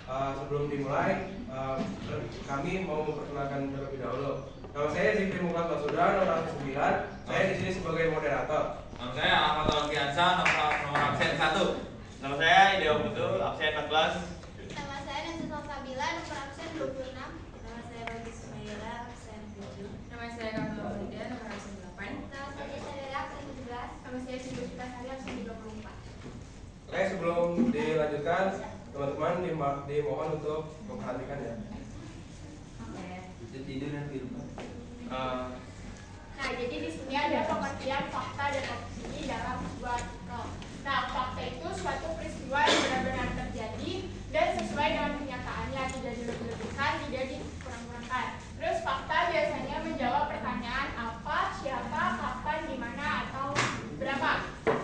Sebelum dimulai, kami mau memperkenalkan terlebih dahulu. Nama saya Zikri Mukhlas Basudra, nomor 9. Saya di sini sebagai moderator. Nama saya Ahmad Alfiansa, nomor absen 1. Nama saya Ideo Putu, absen 14. Nama saya Nasita Sabila, nomor absen 26. Nama saya Rogi Sumaira, absen 7. Nama saya Kamila Walida, nomor absen 8. Nama saya Syarira, absen 17. Nama saya Sindu Sari, absen 24. Oke, sebelum dilanjutkan, teman-teman dimohon untuk memperhatikan ya. Tidur dan di rumah. Nah, jadi di sini ada pengertian fakta dan opini dalam sebuah artikel. Nah, fakta itu suatu peristiwa yang benar-benar terjadi dan sesuai dengan kenyataannya, tidak dilebih-lebihkan, tidak dikurang-kurangkan. Terus fakta biasanya menjawab pertanyaan apa, siapa, kapan, di mana, atau berapa.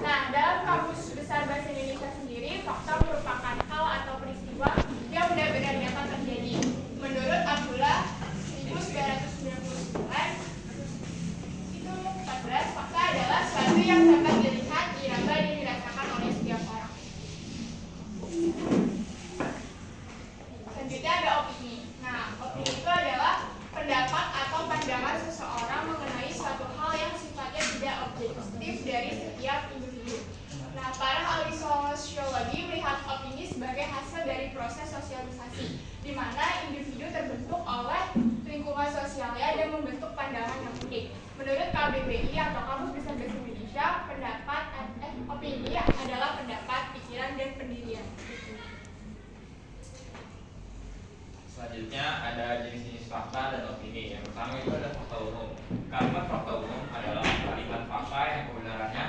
Nah, dalam Kamus Besar Bahasa Indonesia sendiri, fakta merupakan hal atau peristiwa yang benar-benar nyata terjadi. Menurut Abdullah 1999, itu 14, fakta adalah suatu yang dapat dilihat, diraba, dan dirasakan oleh setiap orang. Selanjutnya ada opini. Nah, opini itu adalah pendapat atau pandangan seseorang mengenai suatu hal yang sifatnya tidak objektif dari setiap individu. Nah, para ahli sosiologi melihat opini sebagai hasil dari proses sosialisasi, di mana individu terbentuk oleh lingkungan sosialnya dan membentuk pandangan yang unik. Menurut KBBI atau Kamus Besar Bahasa Indonesia, opini adalah pendapat, pikiran, dan pendirian. Selanjutnya ada jenis-jenis fakta dan opini. Yang pertama itu ada fakta umum. Kalimat fakta umum adalah kalimat fakta yang kebenarannya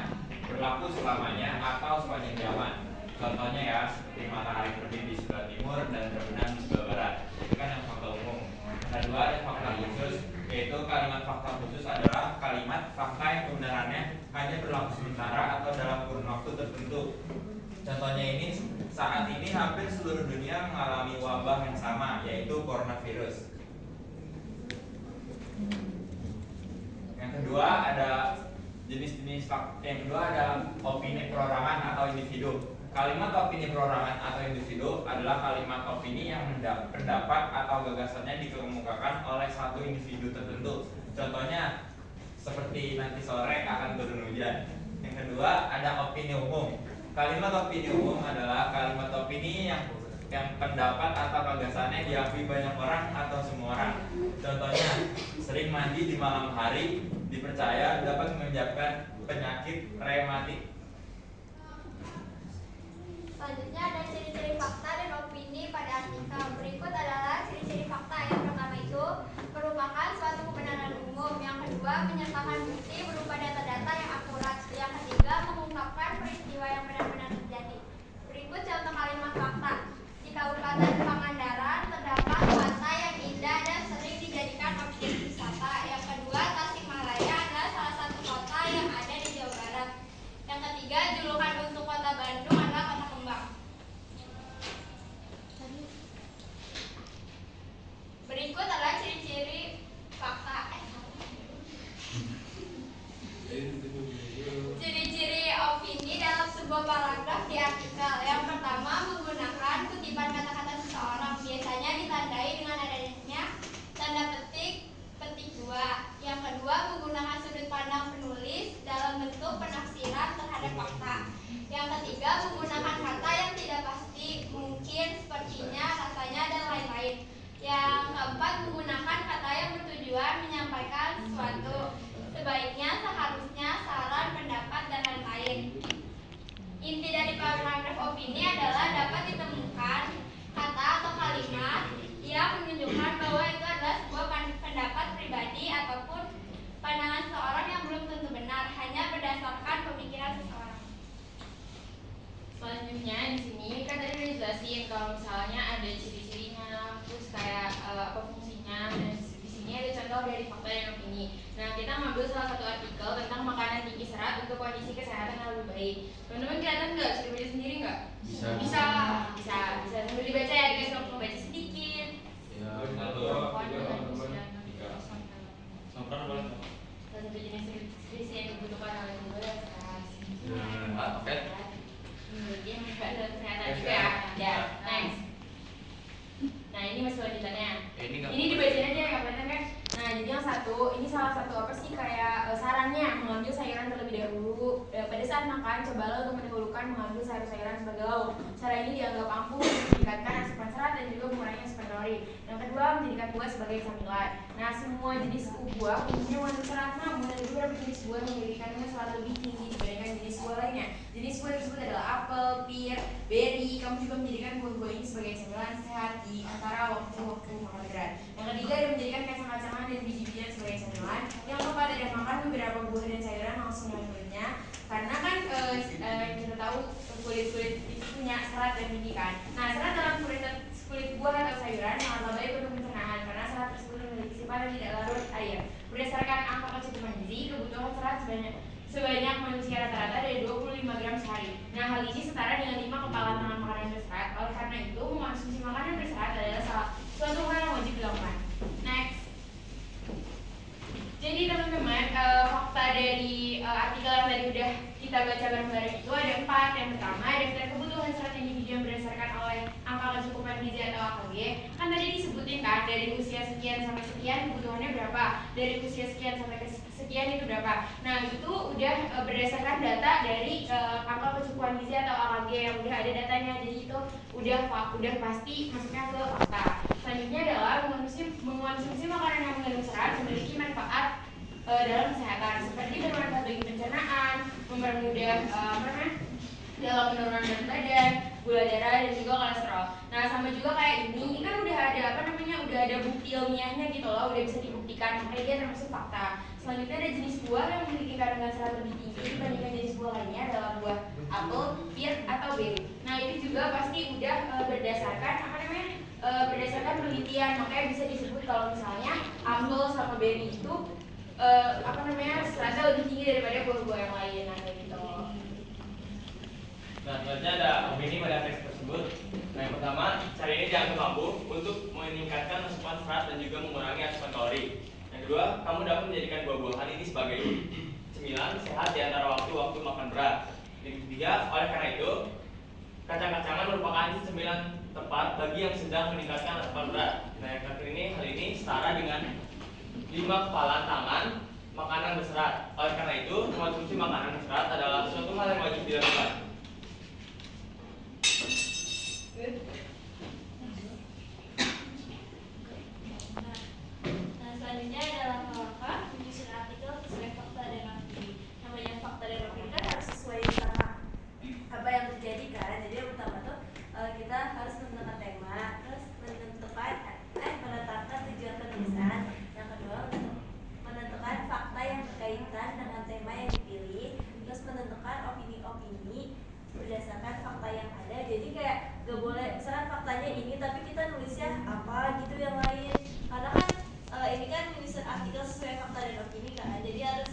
berlaku selamanya atau sepanjang zaman. Contohnya ya, seperti matahari terbit di sebelah timur dan terbenam di sebelah barat. Itu kan yang fakta umum. Kedua ada fakta khusus, yaitu kalimat fakta khusus adalah kalimat fakta yang kebenarannya hanya berlaku sementara atau dalam kurun waktu tertentu. Contohnya ini, saat ini hampir seluruh dunia mengalami wabah yang sama, yaitu coronavirus. Yang kedua ada jenis-jenis fakta. Yang kedua ada opini perorangan atau individu. Kalimat opini perorangan atau individu adalah kalimat opini yang pendapat atau gagasannya dikemukakan oleh satu individu tertentu. Contohnya seperti nanti sore akan turun hujan. Yang kedua ada opini umum. Kalimat opini umum adalah kalimat opini yang pendapat atau gagasannya diakui banyak orang atau semua orang. Contohnya, sering mandi di malam hari dipercaya dapat menyebabkan penyakit rematik. Selanjutnya ada ciri-ciri fakta dan opini pada artikel. Berikut adalah ciri-ciri fakta. Yang pertama itu merupakan suatu kebenaran umum. Yang kedua menyertakan bukti berupa data-data yang akurat. Yang ketiga mengungkapkan peristiwa yang benar-benar terjadi. Berikut contoh kalimat fakta. Di Kabupaten Pangandaran terdapat pantai yang indah dan sering dijadikan objek wisata. Yang kedua, Tasikmalaya adalah salah satu kota yang ada di Jawa Barat. Yang ketiga, julukan untuk kota Bandung adalah kota kembang. Berikut adalah ciri-ciri fakta. Ciri-ciri opini dalam sebuah paragraf di artikel. Yang pertama, menggunakan kutipan kata-kata seseorang, biasanya ditandai dengan adanya tanda petik 2. Yang kedua, menggunakan sudut pandang penulis dalam bentuk penafsiran terhadap fakta. Yang ketiga, menggunakan kata yang tidak pasti, mungkin, sepertinya, rasanya, dan lain-lain. Yang keempat, menggunakan kata yang bertujuan menyampaikan sesuatu, sebaiknya, seharusnya, saran, pendapat, dan lain-lain. Inti dari paragraf opini adalah dapat ditemukan kata atau kalimat yang menunjukkan bahwa itu adalah sebuah pendapat pribadi ataupun pandangan seseorang yang belum tentu benar, hanya berdasarkan pemikiran seseorang. Selanjutnya di sini kan tadi udah dijelasin kalau misalnya ada ciri-cirinya, terus kayak apa fungsinya, dan di sini ada contoh dari fakta dan opini. Nah, kita ngambil salah satu artikel tentang makanan tinggi serat untuk kondisi kesehatan yang lebih baik. Teman-teman kelihatan nggak? Bisa dibaca sendiri nggak? Bisa sambil dibaca ya, guys. Kalau mau baca sedikit. Ya, Salah satu jenis nutrisi yang dibutuhkan oleh tubuh adalah oke. Dia menunjukkan dalam kesehatan juga ya. Ya, next. saat makan, cobalah untuk mendahulukan mengambil sayur-sayuran sebagai lauk. Cara ini dianggap ampuh untuk meningkatkan asupan serat dan juga mengurangi asupan kalori. Yang kedua, menjadikan buah sebagai camilan. Nah, semua jenis buah umumnya mengandung serat, namun ada beberapa jenis buah yang memiliki kandungan serat lebih tinggi dibandingkan jenis buah lainnya. Jenis buah tersebut adalah apel, pir, beri. Kamu juga menjadikan buah-buah ini sebagai camilan sehat di antara waktu-waktu makan berat. Yang ketiga, ada menjadikan kacang-kacangan dan biji-bijian sebagai camilan. Yang keempat, ada makan beberapa buah dan sayuran langsung dengan kulitnya. Karena kan kita tahu kulit-kulit itu punya serat dan tinggi kan. Nah, serat dalam kulit buah atau sayuran sangatlah baik untuk pencernaan karena serat tersebut memiliki sifat yang tidak larut air. Berdasarkan angka kecukupan gizi, kebutuhan serat sebanyak manusia rata-rata dari 25 gram sehari. Nah, hal ini setara dengan 5 kepala tangan makanan berserat. Oleh karena itu, mengonsumsi makanan berserat adalah suatu hal yang wajib dilakukan. Next. Jadi teman-teman, fakta dari artikel yang tadi udah kita baca bareng-bareng itu ada 4. Yang pertama, daftar kebutuhan serat individu yang berdasarkan oleh angka kecukupan gizi atau AKG. Kan tadi disebutin kan, dari usia sekian sampai sekian kebutuhannya berapa, dari usia sekian sampai sekian itu berapa. Nah, itu udah berdasarkan data dari angka kecukupan gizi atau AKG yang udah ada datanya. Jadi itu udah pasti masuknya ke fakta. Selanjutnya adalah mengonsumsi makanan yang mengandung serat memiliki manfaat dalam kesehatan seperti bermanfaat bagi pencernaan, mempermudah dalam penurunan berat badan, gula darah dan juga kolesterol. Nah, sama juga kayak ini kan udah ada udah ada bukti ilmiahnya gitu loh, udah bisa dibuktikan, makanya dia termasuk fakta. Selanjutnya ada jenis buah yang memiliki kandungan serat lebih tinggi dibandingkan jenis buah lainnya dalam buah apel, pir atau beri. Nah, itu juga pasti udah berdasarkan berdasarkan penelitian, makanya bisa disebut kalau misalnya apel sama beri itu seratnya lebih tinggi daripada buah-buah yang lain. Nah, kayak gitu. Nah, selanjutnya ada opini pada teks tersebut. Nah, yang pertama, cara ini dianggap mampu untuk meningkatkan asupan serat dan juga mengurangi asupan kalori. Yang kedua, kamu dapat menjadikan buah-buahan ini sebagai cemilan sehat di antara waktu-waktu makan berat. Yang ketiga, oleh karena itu, kacang-kacangan merupakan cemilan tepat bagi yang sedang meningkatkan asupan berat. Nah, yang terakhir ini, hal ini setara dengan 5 kepala tangan makanan berserat. Oleh karena itu, mengonsumsi makanan berserat adalah suatu hal yang wajib dilakukan. Nah, selanjutnya adalah langkah menyusun artikel sesuai fakta dan opini. Namanya fakta dan opini kan harus sesuai sama apa yang terjadi kan. Jadi yang pertama tuh kita harus menentukan tema, terus menetapkan tujuan penulisan. Yang kedua, menentukan fakta yang berkaitan dengan tema yang dipilih, terus menentukan opini-opini berdasarkan fakta yang ada. Jadi kayak gak boleh misalkan faktanya ini tapi kita nulisnya apa gitu yang lain, karena kan ini kan menyusun artikel sesuai fakta dan opini kan, jadi harus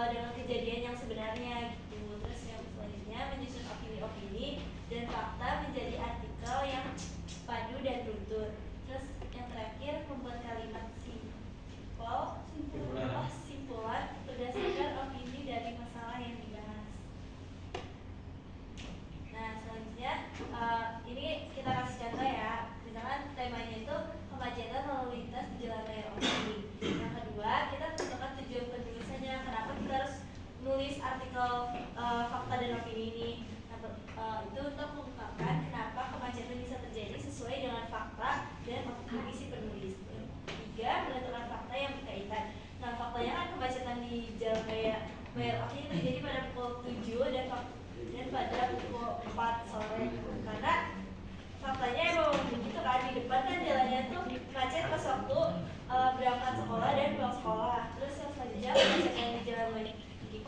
dengan kejadian yang sebenarnya gitu. Terus yang selanjutnya menyusun opini-opini dan fakta menjadi artikel yang padu dan runtut. Terus yang terakhir membuat kalimat simpulan berdasarkan opini dari masalah yang dibahas. Nah, selanjutnya ini kita kasih contoh ya. Misalkan temanya itu kemacetan lalu lintas di jalan raya opini. Yang kedua, kita tentukan tujuan penulisannya. Kenapa kita harus nulis artikel fakta dan opini ini? Itu untuk mengungkapkan kenapa kemacetan bisa terjadi sesuai dengan fakta dan opini si penulis. Tiga, menentukan fakta yang berkaitan. Nah, faktanya kan kemacetan di jalan raya opini terjadi pada pukul 7 dan pada pukul 4 sore. Karena faktanya emang begitu kan, di depan kan jalannya tuh macet pas waktu berangkat sekolah dan pulang sekolah. Terus yang selanjutnya kemacetan di jalan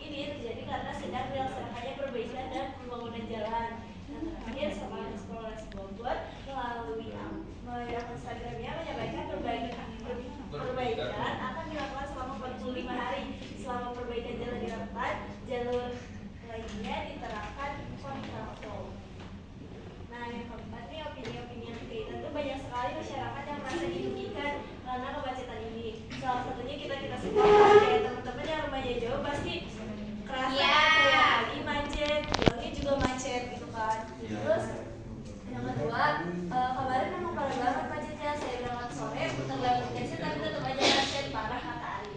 ini terjadi karena sedang dilaksanakannya perbaikan dan pembangunan jalan. Yang terakhir, Sekolah Polres Bogor melalui akun Instagramnya menyampaikan perbaikan akan dilakukan selama 45 hari. Selama perbaikan jalan dilakukan, jalur lainnya diterapkan kontraflow. Nah, yang keempat nih, opini-opini yang berkaitan itu banyak sekali masyarakat yang merasa dirugikan karena kemacetan ini. Salah satunya kita semua, kayak teman-teman yang rumahnya jauh pasti kerasa kayak lagi macet, pulangnya juga macet gitu kan. Terus yang kedua, kemarin memang parah banget macetnya. Saya berangkat sore, putar balik macet tapi tetap aja macet parah kata Ari.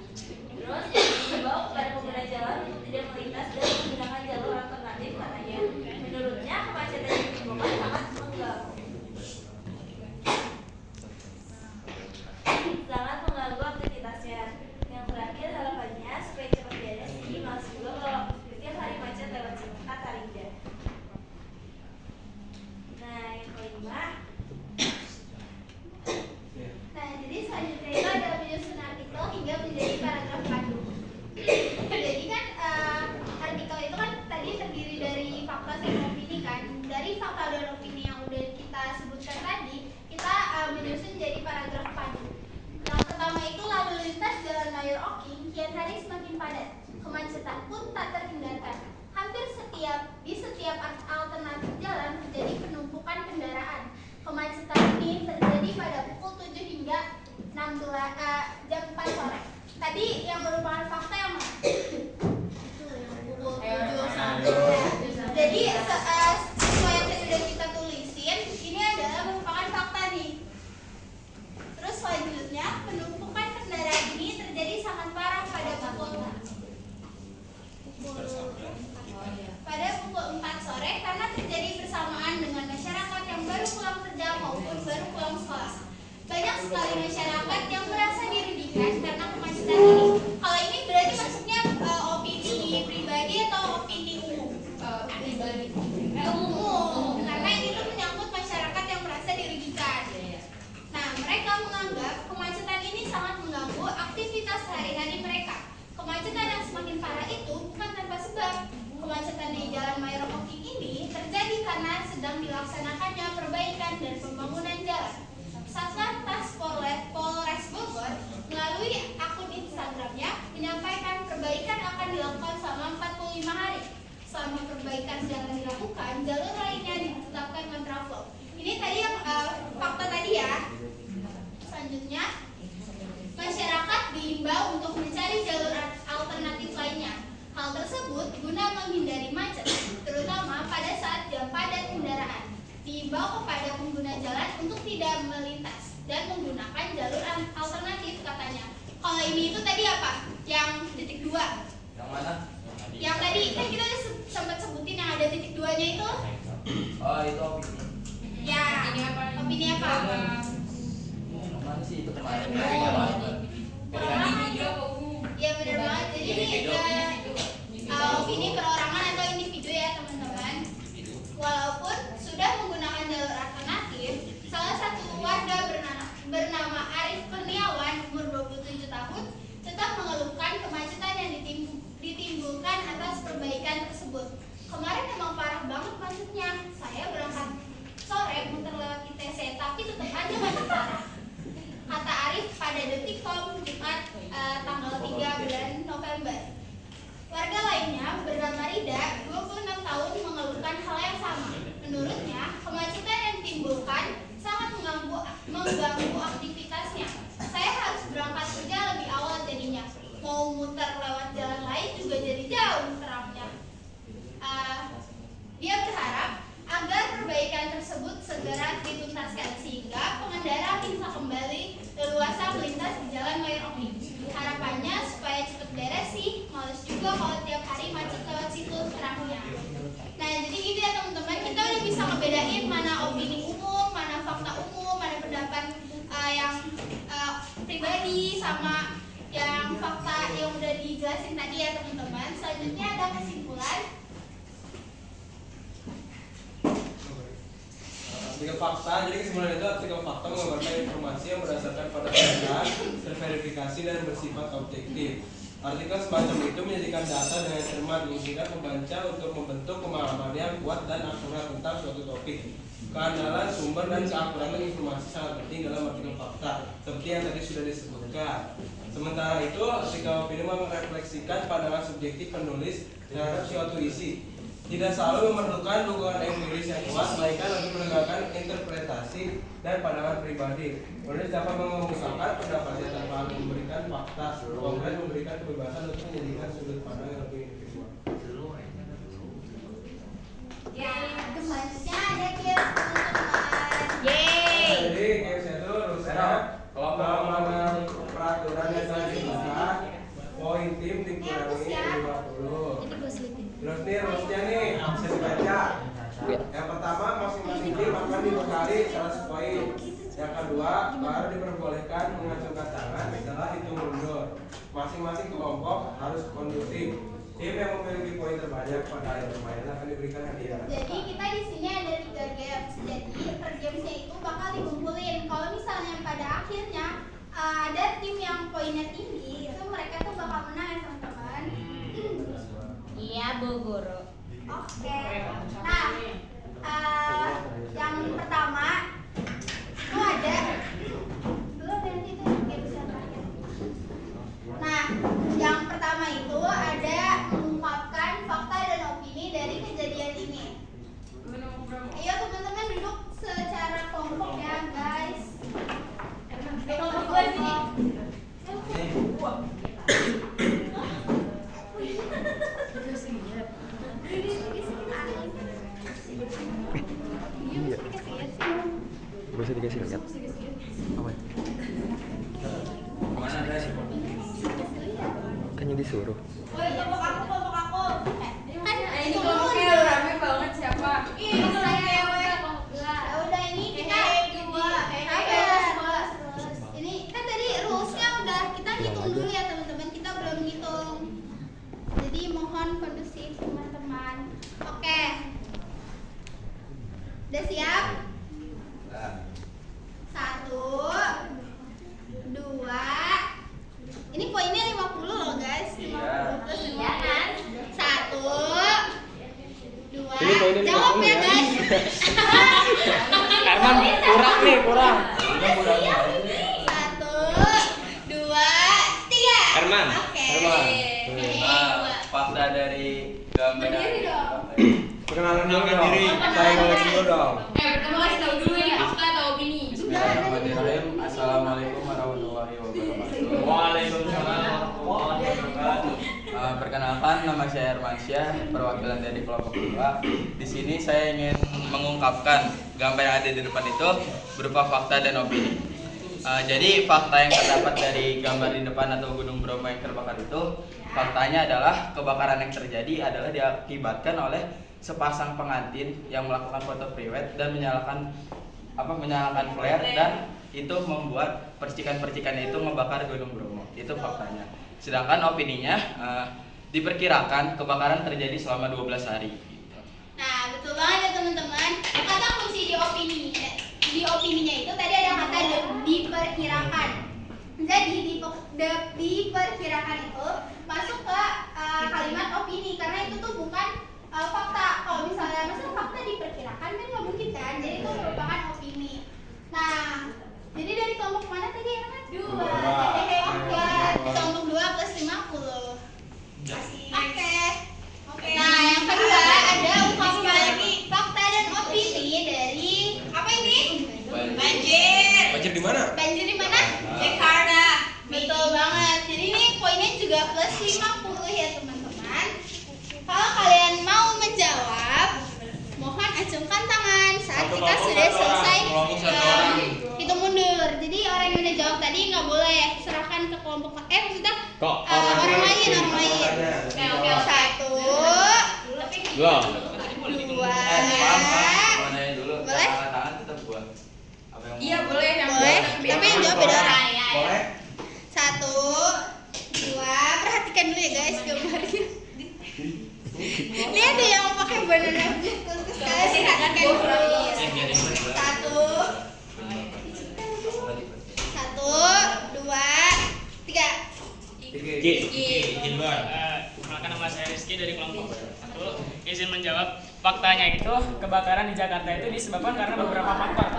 Terus yang dihimbau kepada pengguna jalan untuk tidak melintas dan menggunakan jalur angkutan tadi yang merupakan fakta yang mana? Itu yang pukul 7 sampai. Jadi sesuai yang tadi udah kita tulisin, ini adalah merupakan fakta nih. Terus selanjutnya, penumpukan kendaraan ini terjadi sangat parah pada pukul 4 sore karena terjadi bersamaan dengan masyarakat yang baru pulang kerja maupun baru pulang sekolah. Banyak sekali masyarakat yang merasa dirugikan karena kemacetan ini. Kalau ini berarti maksudnya opini pribadi atau opini umum? Pribadi. Umum, karena ini tuh menyangkut masyarakat yang merasa dirugikan. Nah, mereka menganggap kemacetan ini sangat mengganggu aktivitas sehari-hari mereka. Kemacetan yang semakin parah itu bukan tanpa sebab. Kemacetan di Jalan Mayor Oking ini terjadi karena sedang dilaksanakannya perbaikan dan pembangunan jalan. Satlantas Polres Bogor melalui akun Instagramnya menyampaikan perbaikan akan dilakukan selama 45 hari. Selama perbaikan jalan dilakukan, jalur lainnya ditetapkan kontraflow. Ini tadi yang fakta tadi ya. Selanjutnya, masyarakat diimbau untuk mencari jalur alternatif lainnya. Hal tersebut guna menghindari macet, terutama pada saat jam padat kendaraan. Diimbau kepada pengguna jalan untuk tidak melintas dan menggunakan jalur alternatif katanya. Kalau ini itu tadi apa? Yang titik 2. Yang mana? Yang tadi kan kita udah sempat sebutin yang ada titik 2-nya itu. Oh, itu opini. Ya, opini apa? Mana sih itu kemarin? Ya benar banget. Jadi ini opini perorangan atau individu ya teman-teman. Walaupun sudah menggunakan jalur alternatif, salah satu warga bernama Arif Kurniawan umur 27 tahun tetap mengeluhkan kemacetan yang ditimbulkan atas perbaikan tersebut. Kemarin memang parah banget macetnya. Saya berangkat sore muter lewat ITC tapi tetap aja macet parah. Kata Arif pada Detikcom Jumat tanggal 3 bulan November. Warga lainnya bernama Rida, 26 tahun mengeluhkan hal yang sama. Menurutnya, kemacetan yang ditimbulkan sangat mengganggu aktivitasnya. Saya harus berangkat kerja lebih awal jadinya. Mau muter lewat jalan lain juga jadi jauh muterannya. Dia berharap agar perbaikan tersebut segera dituntaskan sehingga pengendara bisa kembali leluasa melintas di Jalan Mayor Oking. Harapannya supaya cepet beres sih, males juga kalau tiap hari macet lewat situ terangnya. Nah jadi gitu ya teman-teman, kita udah bisa ngebedain mana opini umum, mana fakta umum, mana pendapat yang pribadi sama yang fakta yang udah dijelasin tadi ya teman-teman. Selanjutnya ada kesimpulan. Artikel fakta, jadi kesimpulan itu artikel fakta mengabarkan informasi yang berdasarkan pada data, terverifikasi dan bersifat objektif. Artikel semacam itu menjadikan data dengan cermat mengizinkan pembaca untuk membentuk pemahaman yang kuat dan akurat tentang suatu topik. Keandalan sumber dan keakuratan informasi sangat penting dalam artikel fakta, seperti yang tadi sudah disebutkan. Sementara itu, artikel opini merefleksikan pandangan subjektif penulis terhadap suatu isi. Tidak selalu memerlukan dukungan empiris yang kuat, melainkan lebih menegakkan interpretasi dan pandangan pribadi. Penulis dapat mengemukakan pendapatnya tanpa harus memberikan fakta konkret, memberikan kebebasan untuk menjadikan sudut pandang yang lebih individual. Ya, selanjutnya ada kios teman-teman. Yeay. Jadi games itu rusnya melanggar peraturan yang telah dibuat, poin tim dikurangi 50. Terus nih rulesnya nih bisa dibaca. Yang pertama, masing-masing tim akan dibekali 100 poin. Yang kedua, baru diperbolehkan mengacungkan tangan setelah hitung mundur. Masing-masing kelompok harus kondusif. Tim yang memiliki poin terbanyak pada akhir permainan akan diberikan hadiah. Jadi kita di sini ada 3 games. Jadi per gamesnya itu bakal dikumpulin. Kalau misalnya pada akhirnya ada tim yang poinnya tinggi, itu mereka tuh bakal menang ya teman-teman. Iya, Bu Guru. Oke. Nah, yang pertama itu ada belum nanti itu games yang terakhir. Nah, yang pertama itu ada mengungkapkan fakta dan opini dari kejadian ini. Ayo teman-teman duduk secara kelompok ya guys. Kelompok. Bisa dikasih lihat. Apa? Mana ada sih? Kan yang disuruh. Kelompok aku. Kan Ini kelompoknya rame banget siapa? Ih, saya udah ini kita dua. Ini kan tadi rulesnya udah kita hitung dulu ya teman-teman. Kita belum hitung. Jadi mohon kondusif teman-teman. Oke. Udah siap? 1, 2. Ini poinnya 50 loh guys. 50 plus 50. Iya kan? 1, 2. Ini poinnya 50 Jawab ya ya. guys. Herman kurang nih, kurang. 1, 2, 3. Herman. Oke. Fakta dari gambar. Berdiri dong. Perkenalan dulu Perkenalkan dong. diri. Saya ngomong dulu dong. Pertama kasih tahu dulu ini fakta atau opini. Bismillahirrahmanirrahim. Assalamualaikum warahmatullahi wabarakatuh. Waalaikumsalam warahmatullahi wabarakatuh. Perkenalkan, nama saya Hermansyah, perwakilan dari kelompok 2. Di sini saya ingin mengungkapkan gambar yang ada di depan itu berupa fakta dan opini. Jadi fakta yang terdapat dari gambar di depan atau Gunung Bromo yang terbakar itu, faktanya adalah kebakaran yang terjadi adalah diakibatkan oleh sepasang pengantin yang melakukan foto priwet dan menyalakan flare, dan itu membuat percikan-percikannya itu membakar Gunung Bromo. Itu faktanya. Sedangkan opininya, diperkirakan kebakaran terjadi selama 12 hari. Nah, betul banget ya teman-teman. Kata kunci di opininya itu tadi ada kata diperkirakan. Jadi diperkirakan itu masuk ke kalimat opini karena itu tuh bukan fakta. Kalau misalnya fakta diperkirakan kan nggak mungkin kan. Jadi itu merupakan opini. Nah, jadi dari kelompok mana tadi ya kan? 2. Kelompok 2 plus 50. Oke. Nah, yang kedua ada ungkapan lagi fakta dan opini dari apa ini? Banjir di mana? Banjir di mana? Jakarta. Betul banget. Jadi ini poinnya juga plus 50 ya teman-teman. Kalau kalian mau menjawab, mohon acungkan tangan saat kita sudah selesai hitung mundur. Jadi orang yang udah jawab tadi nggak boleh serahkan ke kelompok maksudnya orang lain. Oke. 1, 2. Mau nanya dulu, Boleh? angkat tangan tetap gua. Apa yang Iya boleh. Boleh, tapi yang jawab beda orang. Boleh. 1, 2. Perhatikan dulu ya guys gambarnya. Lihat deh yang pakai banana terus kalian perhatikan dulu. 1, 2, 3. Perkenalkan, nama saya Rizky dari kelompok 1. Izin menjawab, faktanya itu kebakaran di Jakarta itu disebabkan karena beberapa faktor.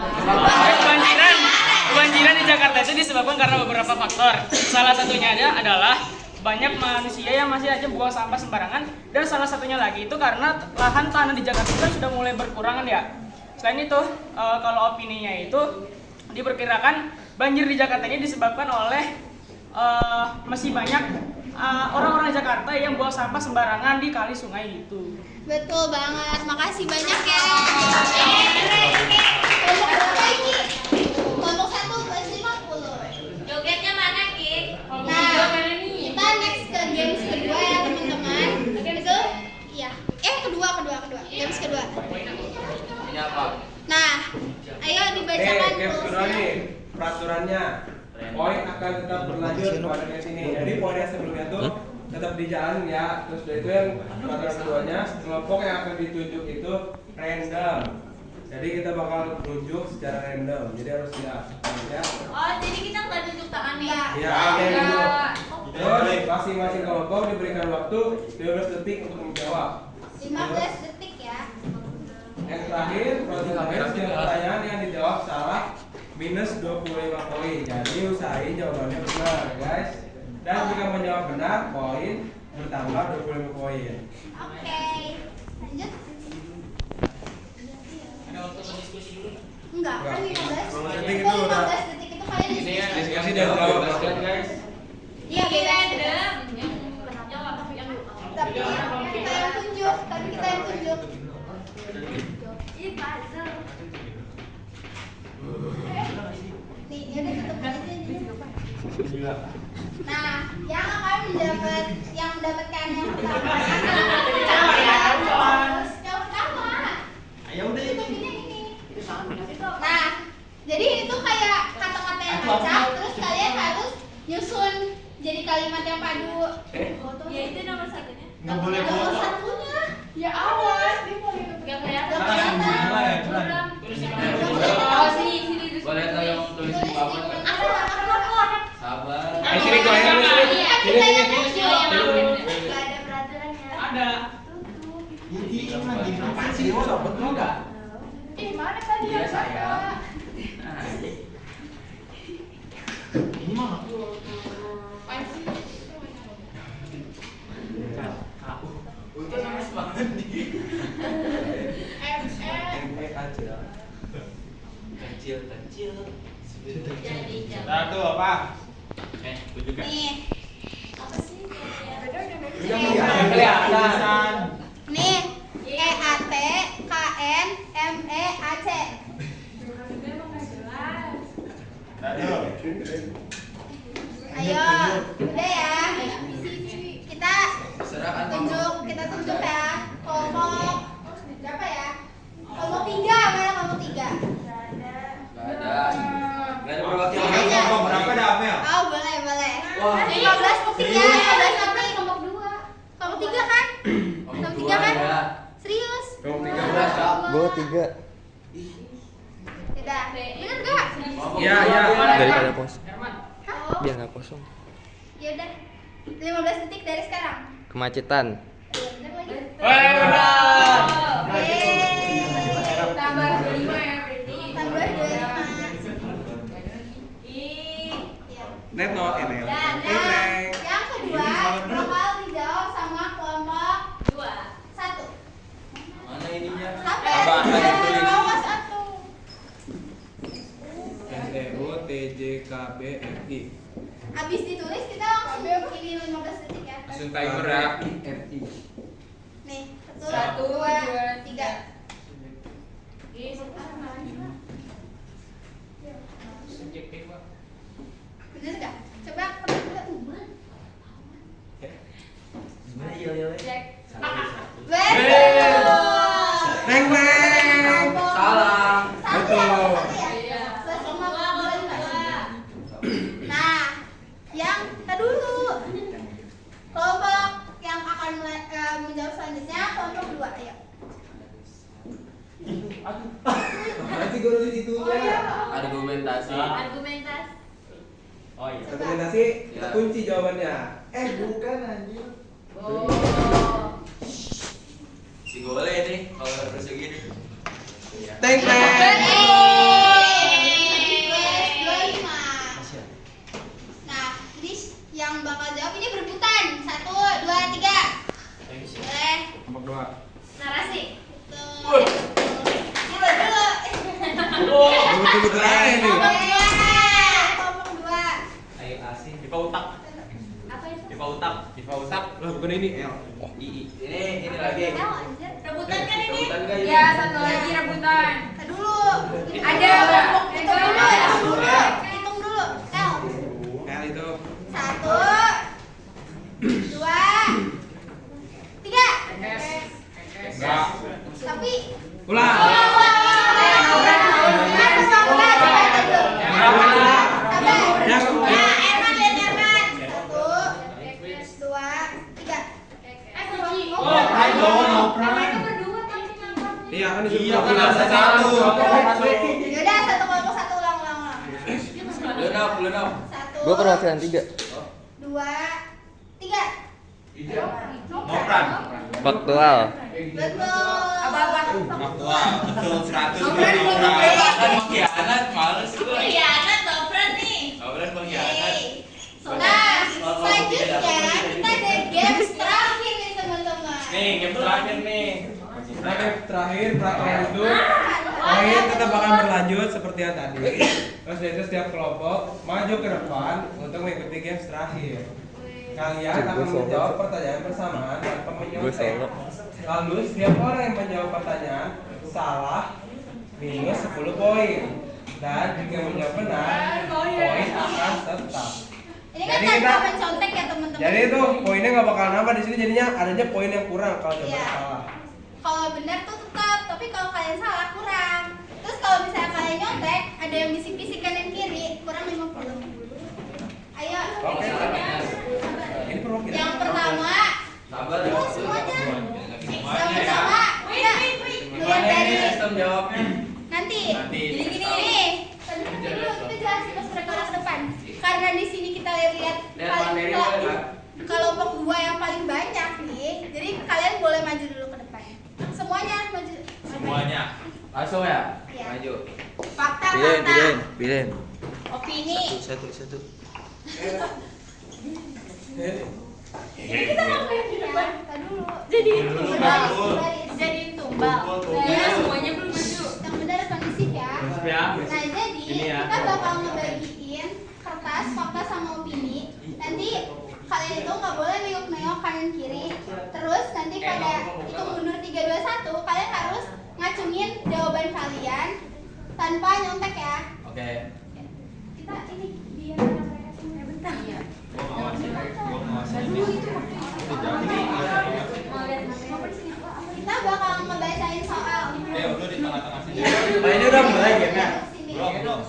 Kebanjiran di Jakarta itu disebabkan karena beberapa faktor. Salah satunya adalah banyak manusia yang masih aja buang sampah sembarangan, dan salah satunya lagi itu karena lahan tanah di Jakarta kan sudah mulai berkurangan ya. Selain itu, kalau opininya itu diperkirakan banjir di Jakarta ini disebabkan oleh masih banyak orang-orang di Jakarta yang buang sampah sembarangan di kali sungai itu. Betul banget. Makasih banyak ya. Kelompok berapa ini? Kelompok 1 plus 50. Jogetnya mana, Ki? Nah, kita next ke games kedua ya teman-teman. Itu iya. Kedua. Games kedua. Ini apa? Nah, ayo dibacakan Games kedua rulesnya. nih, peraturannya. Poin akan tetap berlanjut pada games ini. Jadi poin yang sebelumnya tuh tetap dijalanin ya. Terus dari itu yang peraturan keduanya, kelompok yang akan ditunjuk itu random. Jadi kita bakal tunjuk secara random. Jadi harus siap. Ya. Oh, jadi kita nggak tunjuk tangan nih? Iya, ada yang dulu. Terus masing-masing kelompok diberikan waktu 15 detik untuk menjawab. 15 detik ya. Yang terakhir, setiap pertanyaan yang dijawab salah minus 25 poin. Jadi usahain jawabannya benar, guys. Dan jika menjawab benar, poin bertambah 25 poin. Oke. Lanjut. Ada waktu berdiskusi dulu. Enggak, kan 15. 15 detik itu udah. 15 detik itu kalian diskusi. Diskusi dan jawab, guys. Iya, bebas. Jawab tapi yang Tapi kita yang tunjuk. Ih, puzzle. Ya udah tutup aja ini. Nah, yang akan mendapatkan yang pertama. Jawab pertama. Ya udah Tutup ini. Nah, jadi itu kayak kata-kata yang acak, terus kalian harus nyusun jadi kalimat yang padu. Ya itu nomor satunya. nggak boleh Nomor bohong. satunya. Ya awas, dia boleh. Gak kelihatan. Gak kelihatan. Oh sini dulu. Boleh tolong tulis di papan kan? Sabar. Sini kok ya. Gak ada peraturannya. Ada. Mana tadi? Iya sayang. Ini mah Untuk nangis banget nih. ME aja. Kecil. Jadi jam. Satu apa? Aku juga. Nih. Apa sih? Udah kelihatan. Nih. EATKNMEAC. Satu. Ayo, udah ya. Kita Serahkan tunjuk ya. Kelompok berapa ya? Kelompok 3, mana kelompok 3? Gak ada perwakilan. Kelompok berapa dah, Amel? Oh, boleh. Wah. 15 kelompok 3, 15 apa kelompok 2? Kelompok 3 kan? Kelompok 3 kan? Ya. Serius? Kelompok 3. Gue 3. Udah. Bener gak? Iya. Daripada kosong. Hah? Biar nggak kosong. Ya udah. 15 detik dari sekarang. Kemacetan. Bener lagi. Wah. Yeay. Tambah 25 ya berarti. Tambah 25. Iya. Net no ini. Dan yang kedua bakal dijawab sama kelompok 1. Mana ininya? Sampai Tambahan tulis. bawah 1. SEUTJKBFI. Habis ditulis kita langsung ini 15 detik ya. Langsung timer ya. FI. Nih, 1, 1, 2, 2, 3. Bener gak? Coba Iya. Cek. betul. Neng. Salah. Betul. Ya. Plus 5. Nah, yang dulu kelompok yang akan menjawab selanjutnya kelompok 2. Ayo. Nanti gue nulis itu ya. Argumentasi. Argumentasi. Oh iya. Argumentasi kita kunci jawabannya. Bukan anjir. Oh. Si boleh nih kalau persegi nih. Teng. Nah, jadi yang bakal jawab ini berebutan. 1, 2, 3. Boleh. Kelompok 2. Narasi. Betul. Dulu. Tunggu terakhir nih. Kelompok 2. Ayo asih. Diva utak. Apa itu? Diva utak. Diva utak. Lah bukan ini L. Ini lagi. Rebutan kan ini? Rebutan nggak ini? Ya, satu lagi rebutan. Dulu. Ada Hitung Hitung dulu. dulu. Hitung dulu. L. L itu 1, 2, 3. Enggak. Tapi ulang. Iya kan disuruh Iya, kan ulang. ada satu. Yaudah, satu kelompok 1 ulang. Belum. 1, Gue perwakilan 3. 2, 3. Ngopran. Faktual. Betul. Wah, betul 100. Kan pengkhianat males gue. Khianat Sopran nih. Ngobran pengkhianat. Nah, selanjutnya kita ada games terakhir nih teman-teman. Nih, game terakhir nih. Terakhir peraturan itu main tetap akan berlanjut seperti yang tadi. Terus dari itu setiap kelompok maju ke depan untuk mengikuti games terakhir. Kalian akan menjawab pertanyaan bersamaan tanpa Gue solo. Lalu setiap orang yang menjawab pertanyaan salah minus 10 poin. Dan jika menjawab benar, poin akan tetap. Ini kan Jadi tanpa kita- mencontek ya teman-teman. Jadi itu poinnya nggak bakal nambah di sini, jadinya adanya poin yang kurang kalau jawabannya Iya. salah. Kalau benar tuh tetap, tapi kalau kalian salah kurang. Terus kalau misalnya kalian nyontek, ada yang bisik-bisik kanan kiri, kurang 50. Ayo. Oke. Ini perwakilan. Yang pertama, Sabar oh, semuanya. Yang pertama, lihat Gimana dari ini sistem jawabnya? nanti. Nanti. Gini-gini nih. Tadi dulu kita jelasin pas mereka ke depan. Karena di sini kita lihat Lihat paling materi boleh nggak? kelompok 2 yang paling banyak nih. Jadi kalian boleh maju dulu ke depan. Semuanya maju. Semuanya. Langsung ya? Iya. Maju. Fakta. Pilihin. Opini. Satu. Ini kita ngapain di depan? Tadi dulu. Jadiin Dulu, tumbal. dulu. Jadiin tumbal. Tumbal. Iya, semuanya belum maju. Yang benar kondisif ya. Terus ya. Nah jadi Ini ya. kita bakal ngebagiin kertas fakta sama opini. Nanti kalian itu nggak boleh nengok-nengok kanan kiri. Terus nanti pada hitung mundur 3, 2, 1 kalian harus ngacungin jawaban kalian tanpa nyontek ya. Oke. Kita ini biar mereka semua bentar. Iya. Kita bakal ngebacain soal. Lu di tengah-tengah sini. Nah, ini udah mulai gamenya. Belum.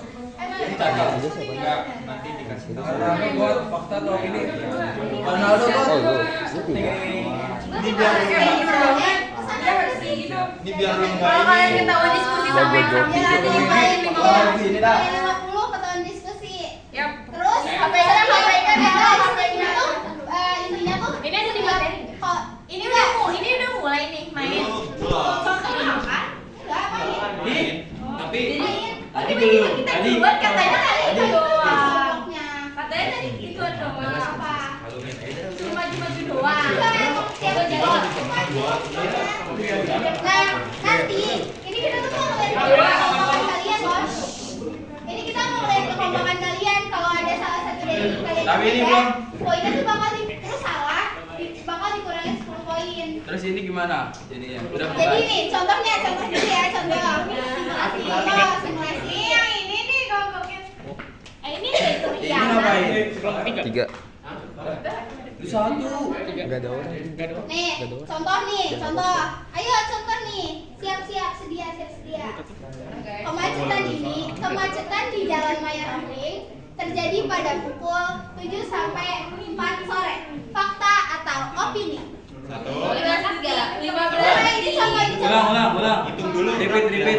Enggak, nanti dikasih tahu. Karena buat fakta atau opini. Ronaldo kok. Ini biar ini biar lu enggak Kalau kalian ini. ketahuan diskusi sama yang Ya, nanti kalian di bawah Sini dah. 50 ketahuan diskusi. Yap. Terus misalnya KPK intinya tuh intinya tuh Ini ada di materi. kok Ini udah mulai nih main. Belum. enggak main. Main. Tapi Tadi belum. Tadi. Buat katanya kali itu doang. Kelompoknya. Katanya tadi itu doang. Apa? Cuma maju-maju doang. Enggak, emang siapa jadi? Nah, nanti ini kita tuh mau ngeliat kekompakan kalian, Bos. Ini kita mau ngeliat kekompakan kalian. Kalau ada salah satu dari kalian Tapi ini yang belum. beda, poinnya tuh bakal terus salah, bakal dikurangin 10 poin. Terus ini gimana? Jadinya udah Jadi mulai. nih, contoh dulu ya, contoh simulasi. Yang ini nih kelompoknya. Ini ada itu Ini ya. ngapain? 3. Itu satu. Enggak ada orang. Nih, contoh nih, contoh. Ayo contoh nih. Siap-siap, sedia. Kemacetan di Jalan Maya Remping terjadi pada pukul 7 sampai 4 sore. Fakta atau opini? 15. Nah, ini contoh. Ulang. hitung dulu. Repeat.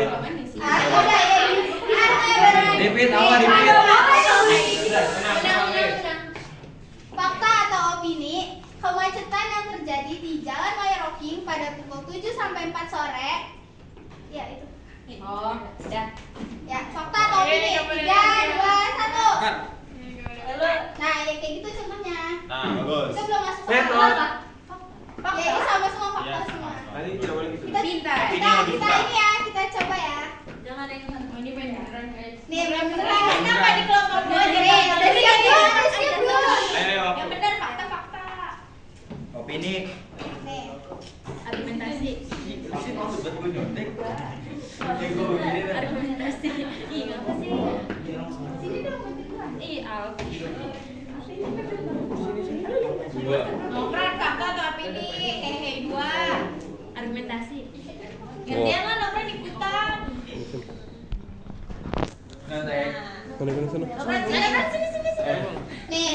Ah, udah ya. Repeat, apa repeat? Fakta atau opini? Kemacetan yang terjadi di Jalan Maya Remping pada pukul 7 sampai 4 sore. Ya, itu. Oh, udah. Ya, fakta atau opini? 3, 2, 1. Nah, ya kayak gitu contohnya. Nah, bagus. Kita belum masuk Set, soal. Ron. Ya, ini sama semua fakta Iya, semua. Tadi tidak boleh gitu. Kita Pintar. kita ini ya, kita coba ya. Jangan yang ini beneran guys. Nih, beneran. Kenapa di kelompok dua jadi? Udah siap belum? Ayo. Yang benar fakta. Opini. Nih. Argumentasi. Pasti maksud buat gue nyontek. Argumentasi. Ih, apa sih? Sini dong, bantu gua. Ih, Alfi. Dua. Nongkrong fakta atau opini? Hehe, 2. Argumentasi. Gantian lah nongkrong ikutan. Nyontek. Sini. Nih.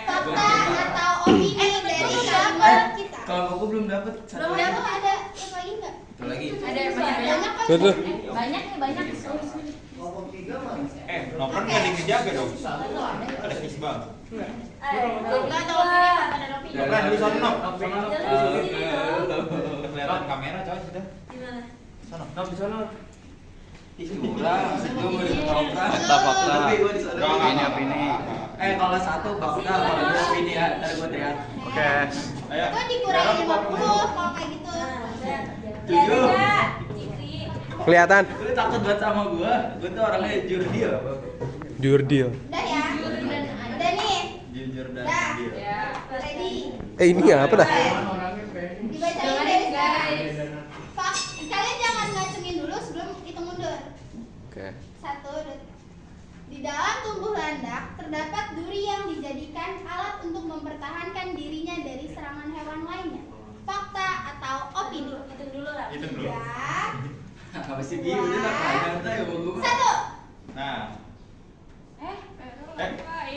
Fakta atau opini dari gambar kita. Kalau aku belum dapet satu. Belum dapat ada yang lagi enggak? Satu lagi. Ada Banyak kan? banyak nih banyak. Nongkrong kan dijaga dong. Ada kisbang. Enggak tahu opini fakta dan opini. Nongkrong di sana, Nok. Udah Kelihatan kamera coy sudah. Gimana? Nah, di sana. Kurang. Gue mau ditoprak. Fakta. Tapi gue di sana. Opini. Kalau satu fakta, kalau dua opini ya. Ntar gue teriak. Oke. Ayo. Itu dikurangin 50 kalau kayak gitu. Tujuh. Kelihatan. Lu takut banget sama gue. Gue tuh orangnya jujur dia. Jujur deal. Udah ya. Udah nih. Jujur dan Udah. dia. Ya. Ready. Ini apa dah? Dibacain dari sekarang. Kalian jangan ngacungin dulu sebelum hitung mundur. Oke. 1, 2, dalam tubuh landak terdapat duri yang dijadikan alat untuk mempertahankan dirinya dari serangan hewan lainnya. Fakta atau opini? Hitung dulu lah. Hitung dulu. 3, Apa sih Bi? Udah tak ada tuh ya buku. 1. Nah,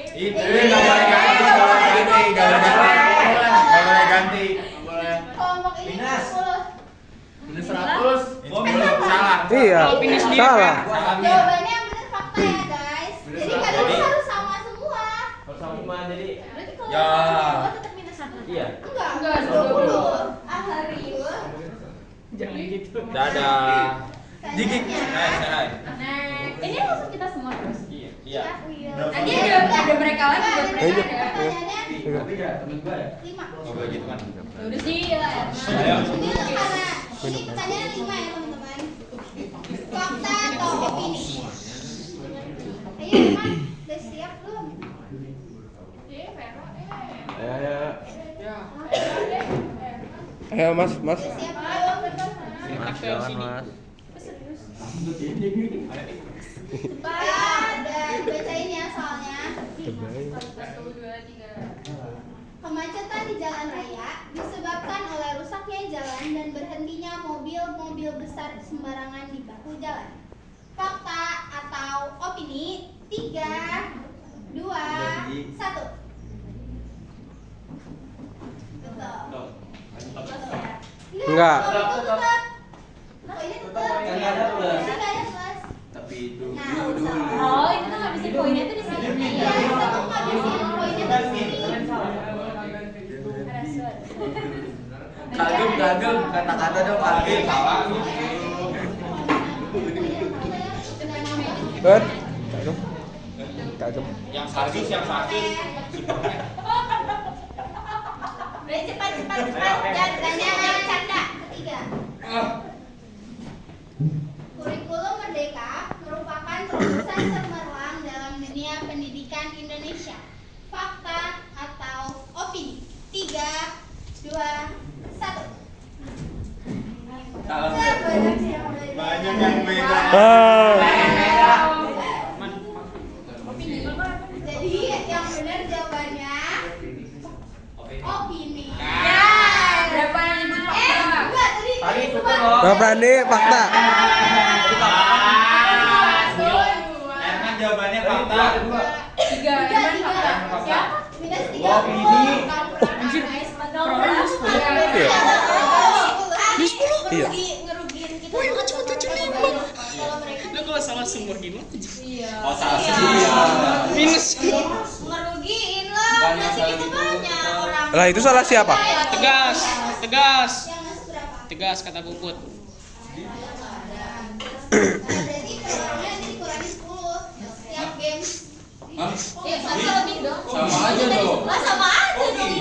Itu nggak boleh ganti, nggak boleh ganti, nggak boleh ganti, nggak boleh ganti, nggak boleh. Kelompok ini Minus. 10. Minus 100. Oh, belum salah. Iya. Opini sendiri, Salah. Salah Min. Jawabannya yang benar fakta ya guys. Bener Jadi fakta. kalian Jadi- harus sama semua. Kalau sama jadi berarti kalau Ya. oh, tetap minus 1. iya. Enggak, Enggak, 20. Ahariwa. Jangan gitu. Dadah. Jigik. Hai, hai. Next. Ini langsung kita semua terus. Iya. Iya. Nanti ada mereka lagi buat mereka Ayo. ada. Pertanyaannya Tapi ya temen gue ya. 5. Oh, boleh gitu kan. Udah sih ya. Ayo. Ini karena ini pertanyaan 5 ya teman-teman. Fakta atau opini? Ayo teman, udah siap belum? Ayo Mas, Mas. Udah siap belum? Mas, jalan Mas. Cepat dan bacain ya soalnya. 1, 2, 3. Kemacetan di jalan raya disebabkan oleh rusaknya jalan dan berhentinya mobil-mobil besar sembarangan di bahu jalan. Fakta atau opini? 3, 2, 1. Betul. Plus ya? Enggak. Oh, itu tetap. Poinnya tetap. Nggak ada plus. Nggak ada plus. Tapi itu Nah, dulu. Oh, itu tuh ngabisin poinnya tuh di sini. Iya, kita tuh ngabisin poinnya tuh di sini. Kagum, kagum. Kata-kata dong kagum. Salah. Bet. Kagum. Kagum. Yang sasus, yang sasus. Udah cepat. Dan pertanyaan canda ketiga. Kurikulum Merdeka merupakan terobosan cemerlang dalam dunia pendidikan Indonesia. Fakta atau opini? 3, 2, 1. Salah. Banyak yang beda. Jadi yang benar jawabannya opini. Berapa yang nyebut fakta? Enggak, tadi itu cuma loh. Nggak berani fakta. Erman jawabannya fakta. 3. tiga. Fakta. Minus 3. Opini. Anjir. Iya. Ngerugiin kita. Oh, iya cuma 75. Kalau mereka Lah kalau salah semua gimana? Oh, salah sih. Minus. ngerugiin lah. Bukan Masih masalah itu gitu, banyak kita- orang. Lah itu salah siapa? Tegas. Tegas. Yang masuk berapa? Tegas kata Puput. Nah, berarti per orangnya nanti dikurangi 10 setiap games. Hah? Satu lebih dong. Sama aja dong. Lah sama aja dong.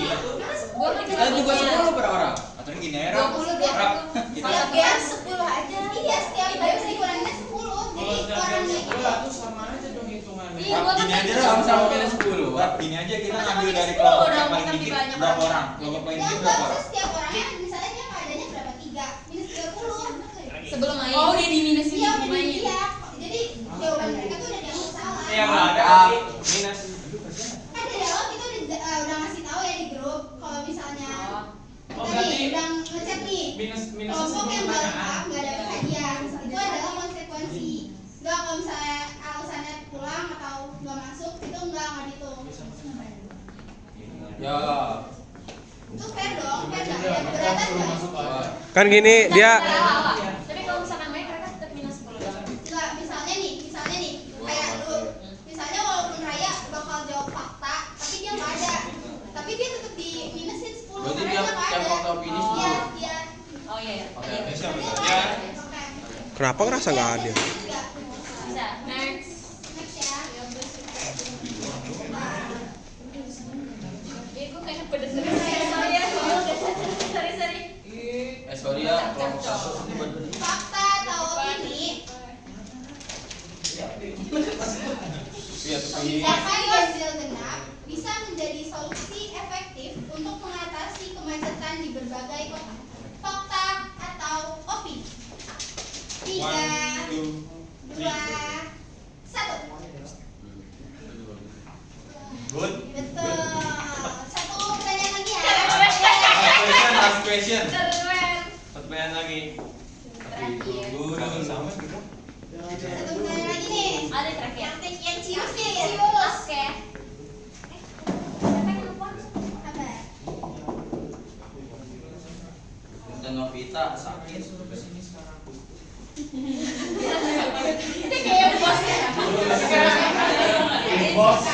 Gua Kita juga 10 per orang. Atau ini gini ya, Rap. 20. Setiap games 10 aja. Iya, setiap games dikuranginya 10. Jadi orangnya itu sama aja dong hitungannya. Iya, gua Gini kan aja, tadi Rap. Sama-sama pilih 10. Rap, gini aja kita ngambil dari Sepuluh kelompok dong, yang paling tapi dikit banyak berapa orang. orang? Kelompok paling yang dikit berapa bagus orang? setiap orangnya misalnya dia keadaannya berapa 3 minus 30. sebelum main. Oh, udah di minus Iya, udah sebelum main. iya. Jadi jawaban mereka tuh udah dianggap salah. Yang nggak ada minus. Kan dari awal kita udah ngasih tahu ya di grup kalau misalnya Oh, tadi berarti udah ngecek nih minus kelompok yang nggak pertanyaan. lengkap nggak dapat hadiah itu adalah konsekuensi. Nggak kalau misalnya alasannya pulang atau nggak masuk itu nggak dihitung. Ya. Itu fair dong, fair nggak? Ya keberatan nggak? Kan gini dia Tapi kalau misalkan main mereka tetap minus 10 dong. Nggak, misalnya nih kayak lu misalnya walaupun Raya bakal jawab fakta tapi dia nggak ada tapi dia tetap di minusin 10 Berarti karena tiap- dia nggak tiap ada. fakta opini Iya, iya. Oh iya. Oke. Dia Bisa, nggak bisa. ada. Oke. kenapa ngerasa nggak adil? Tiga. Bisa. Next. Next ya. Gue kayak pedes terus. Sorry ya. Sorry. Sorry ya, kelompok 1 buat Fakta atau opini? Iya, tapi Kebijakan ganjil genap bisa menjadi solusi efektif untuk mengatasi kemacetan di berbagai kota. Fakta atau opini? 3, 2, 1. Good. Betul. Satu pertanyaan lagi ya. Last question. Satu Pertanyaan lagi. terakhir. Kalau sama gitu. Satu pertanyaan lagi nih. Ada terakhir. Yang cius nih. Cius. Oke. Siapa yang lupa? Apa? Dan Novita sakit. Itu kayak bos ya. Bos.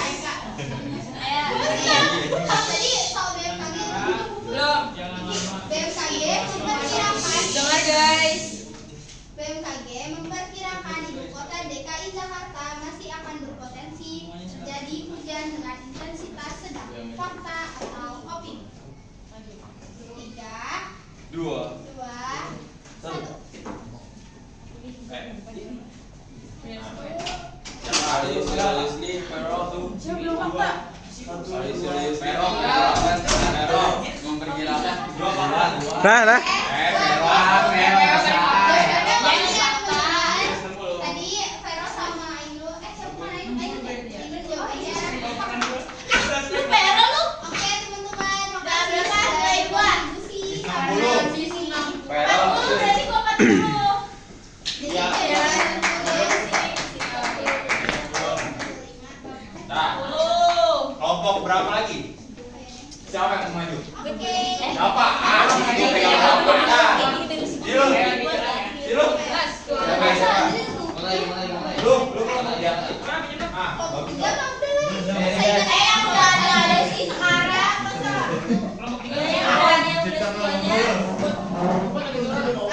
Tadi soal BMKG. Belum. BMKG memperkirakan. Dengar guys. BMKG memperkirakan ibu kota DKI Jakarta masih akan berpotensi terjadi hujan dengan intensitas sedang. Fakta atau opini? 3, 2. 2, 1. Seriously, Pero tuh. Pero Memperkirakan. Nah. Tadi Vero sama Ainul, siapa Ainul jawabannya. Lu Vero lu? Oke teman-teman, makasih sudah berdiskusi. Vero. Berarti gua 40. Jadi Nah, kelompok berapa lagi? Siapa yang maju? Oke. Siapa? Ini pegang kelompok. Silu. Silu. Siapa? Lu kelompok dia. Bagus. Saya yang udah ada sih sekarang masa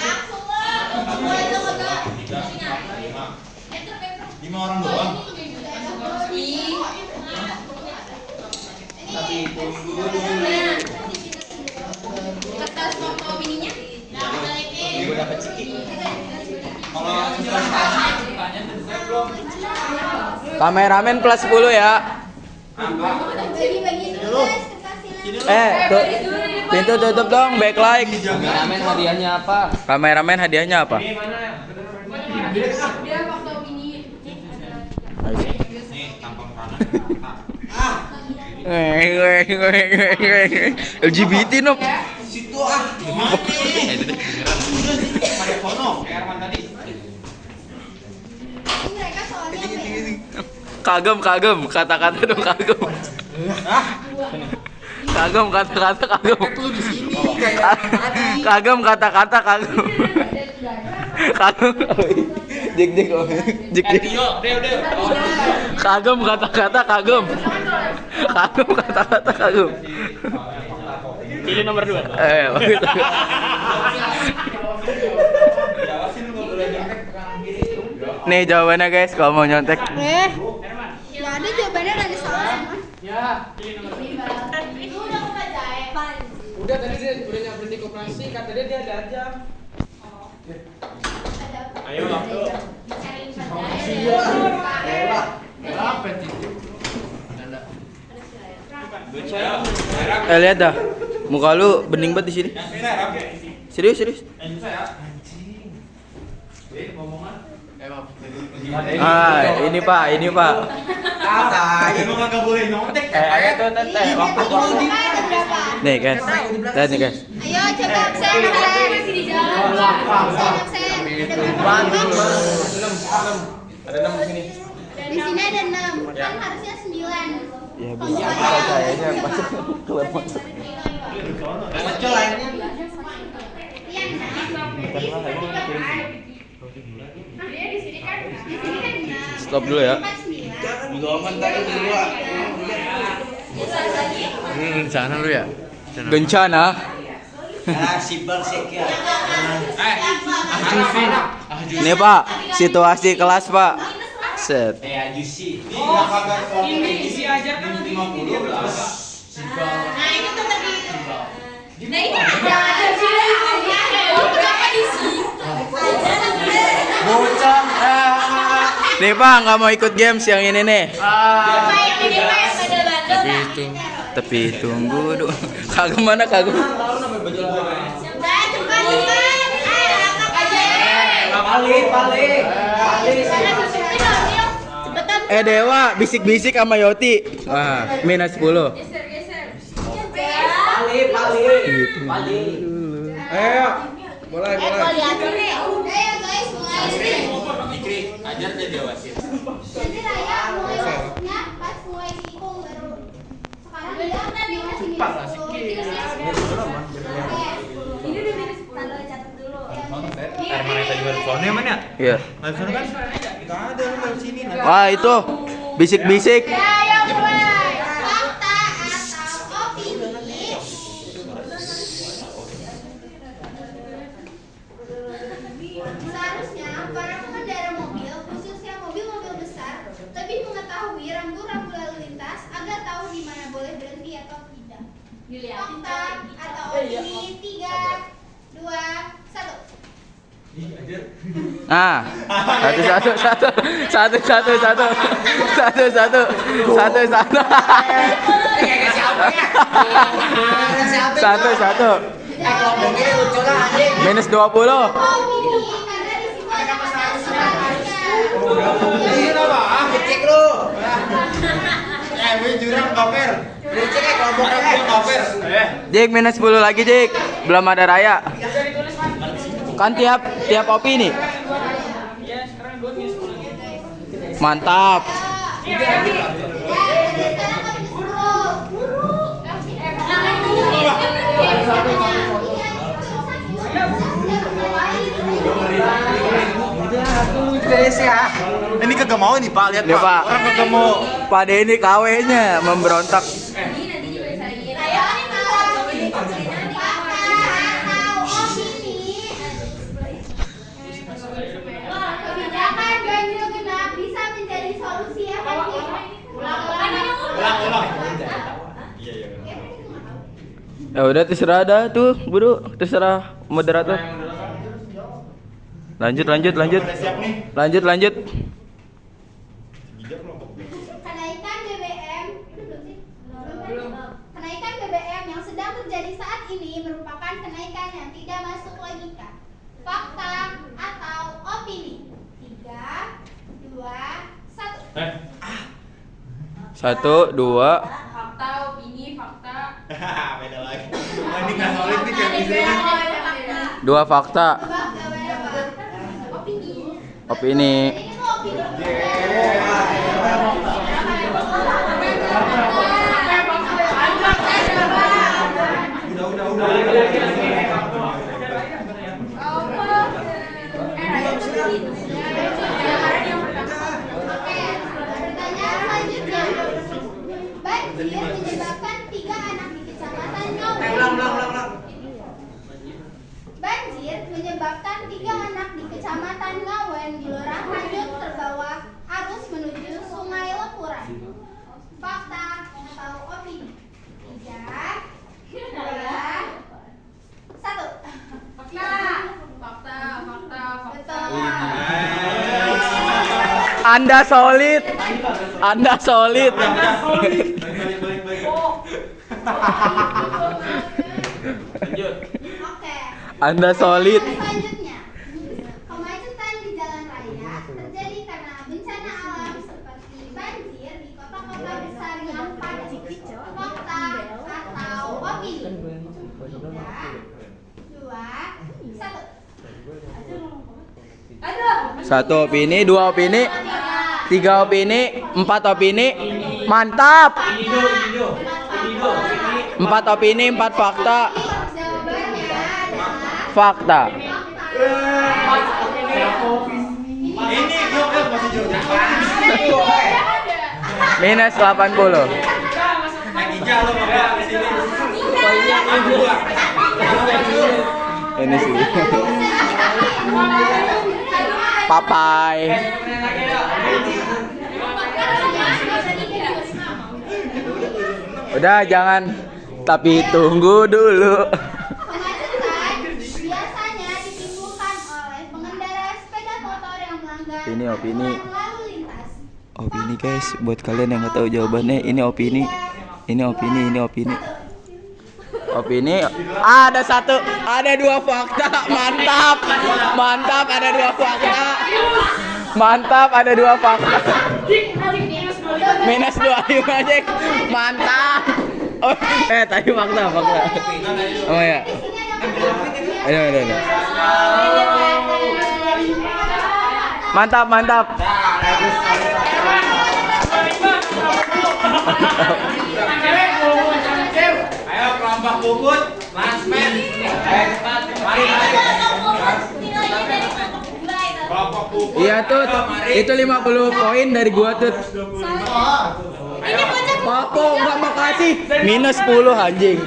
langsung lah mulai dong agak 5 orang doang. kertas foto opininya Gue dapat ceki. Kalau tanya saya belum. Kameramen plus 10 ya. bagi-bagi dulu guys kertasnya Pintu tutup dong, backlight. Kameramen hadiahnya apa? Kameramen hadiahnya apa? Ini mana? Dia fakta opini. Nih, tampang kanan. LGBT no. Situ ah. Gimana nih? Pada sono, kayak Arman tadi. ini mereka soalnya apa ya? Kagum, kata-kata dong kagum. Kagum, kata-kata kagum. Kagum, kata-kata kagum. Kagum. Jik. Kagum, kata-kata kagum. Kagum, kata-kata kagum. Pilih nomor 2. Bagus. Nih jawabannya guys, kalau mau nyontek. Nggak ada jawabannya, nggak ada salah semua. Ya, pilih nomor 2. Itu udah kebaca. Udah tadi dia udah nyamperin di koperasi, kata dia ada jam. Ayo waktu. Lihat dah, muka lu bening banget di sini. Serius. Ini pak. Emang nggak boleh nyontek. Itu waktu. Nih guys, lihat nih guys. Ayo coba absen. Masih di jalan. Absen. Ada 6 di sini. Di sini ada 6. Kan harusnya 9. Ya bisa kayaknya pas keluar masuk. Kecil lainnya. Stop dulu ya. Sana lu ya. Gencana. Nih pak, situasi kelas pak. Set. Ini isi ajar kan nanti 50. Nah, itu tuh tadi. Nah, ini ada sih. Kenapa di sini? Bocah. Nih pak, nggak mau ikut games yang ini nih. Tapi tunggu dulu. Kagum mana kagum? Cepetan Dewa bisik-bisik sama Yoti. Wah, minus 10. Ayo, mulai. Ayo guys, mulai. Fikri, ajar dia dia wasit. Jadi Raya mulai masuknya pas mulai dihitung baru. Sekarang dia masih minus 10. Ini udah minus 10. Tanda catat dulu. Mana tadi baru phone mana? Iya. Live sound kan? Enggak ada lu sini. Wah, itu bisik-bisik. Ayo mulai. Fakta atau opini. Seharusnya para pengendara mobil, khususnya mobil-mobil besar, lebih mengetahui rambu-rambu lalu lintas agar tahu di mana boleh berhenti atau tidak. Fakta atau opini 3, 2, 1. Nah, satu. Minus 20. Opini karena di situ ada kata sebaliknya. Cek lu. Jurang cover. Cek kelompok cover. Jik minus 10 lagi, Jik. Belum ada Raya. Kan tiap opini. Iya, sekarang 2 minus 10 lagi. Mantap. Ini kagak mau nih Pak, lihat Nih, Pak. Orang kagak mau. Pak Denny KW-nya memberontak. Kebijakan ganjil genap bisa menjadi solusi efektif. Ulang. Ya udah terserah dah tuh, Buru. Terserah moderator. Lanjut. Kenaikan BBM Kenaikan BBM yang sedang terjadi saat ini merupakan kenaikan yang tidak masuk logika. Fakta atau opini? 3, 2, 1. 1, 2. Fakta, opini, fakta. Beda lagi. Ini nggak solid nih chemistry-nya. 2 fakta. Opini. Ini tuh opini. Pertanyaan selanjutnya. Banjir menyebabkan 3 anak di kecamatan Ngawen. Banjir menyebabkan 3 anak di kecamatan Ngawen di Lurah Hanyut terbawa arus menuju Sungai Lepuran. Fakta atau opini? 3, 2, 1. Fakta. Betul. Anda solid. Balik. Lanjut. Oke. Anda solid. Selanjutnya, kemacetan di jalan raya terjadi karena bencana alam seperti banjir di kota-kota besar yang padat. Fakta atau opini? 3, 2, 1. 1 opini, 2 opini, 3 opini, 4 opini. Mantap. 4 opini, 4 fakta. Jawabannya adalah Fakta. Ini jawab masih jauh. Minus 80. Ija lo mau ke sini. Ini sih. Papai. Udah jangan, tapi tunggu dulu. kemacetan biasanya ditimbulkan oleh pengendara sepeda motor yang melanggar Opini. aturan lalu lintas. Opini guys, buat kalian yang nggak tahu jawabannya, ini opini. Ini opini. Opini. Ada 1, ada 2 fakta. Mantap. Ada 2 fakta. Mantap, ada 2 fakta. Minus 25 aja. Mantap. Oh, tadi fakta. Oh ya. Ayo. Mantap. Ayo kelompok Puput, Lansmen. Cepat. Mari. Kelompok Puput. Iya tuh, itu 50 poin dari gua tuh. Papo nggak mau kasih. Minus 10 anjing.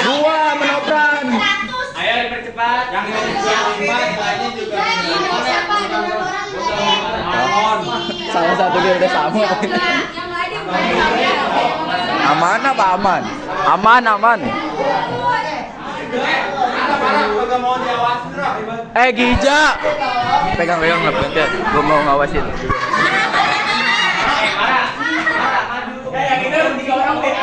Gua menopran. Ayo dipercepat. Yang nilainya juga. Salah satu dia udah sama. Aman apa aman? Aman. Gija. Pegang laptop ya. Gua mau ngawasin. Yang ini 3 orang deh.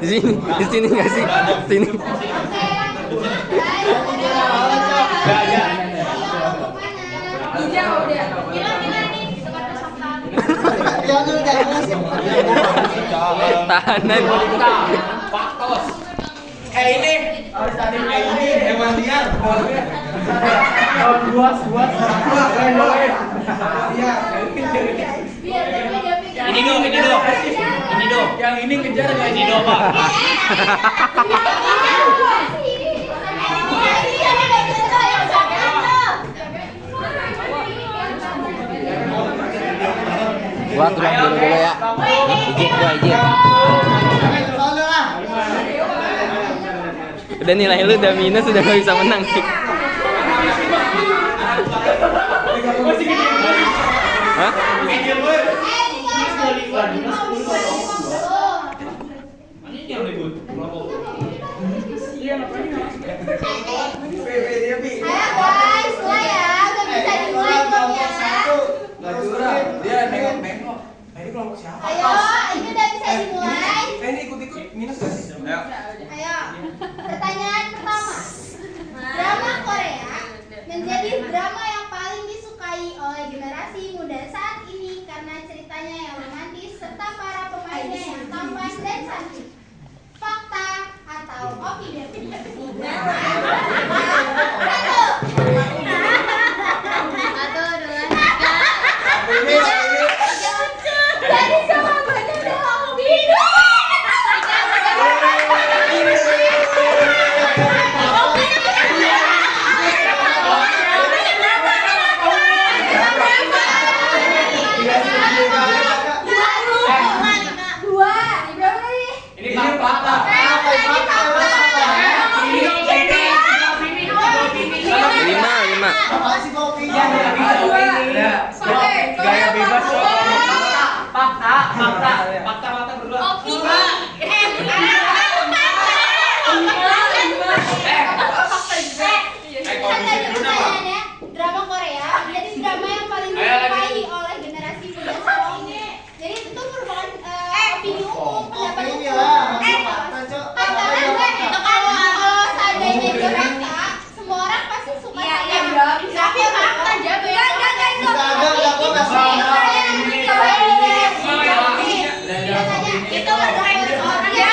Di sini nggak sih? Sini. Tahanan. Faktos. Ini harus ada ini hewan liar. Buas. Ini do. Yang ini kejar nggak ini do Pak? Gua tulang dulu ya. Izin. Udah nilai lu udah minus, udah gak bisa menang. Hah? Ayo, ini udah bisa dimulai. Ini ikut minus gak sih? Ayo, pertanyaan pertama. Drama Korea menjadi drama yang paling disukai oleh generasi muda saat ini karena ceritanya yang romantis serta para pemainnya yang tampan dan cantik. Fakta atau opini? Satu, dua, tiga. Jadi jawabannya adalah opini. Gaya bebas. Fakta berdua. Drama Korea jadi drama yang paling disukai oleh generasi muda saat ini. Jadi itu merupakan opini umum, pendapat umum. Kalau seandainya itu fakta, semua orang pasti suka sama. Tapi fakta jago ya. Itu orang ya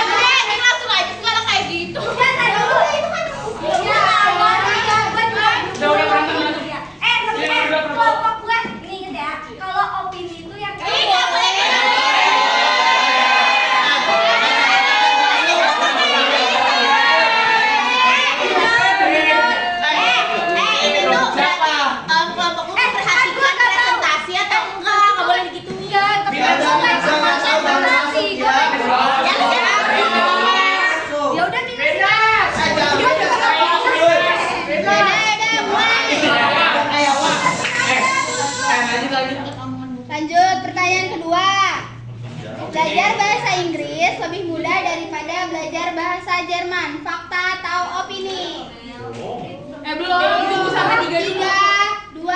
langsung aja sekarang kayak gitu. Kelompok gue inget ya, kalau opini itu yang kelompok lu perhatikan presentasi atau enggak? Nggak boleh digituin. Ya udah minus guys. Lanjut pertanyaan kedua. Belajar bahasa Inggris lebih mudah daripada belajar bahasa Jerman. Fakta atau opini? Belum. Sama 3, 2, 1. 1,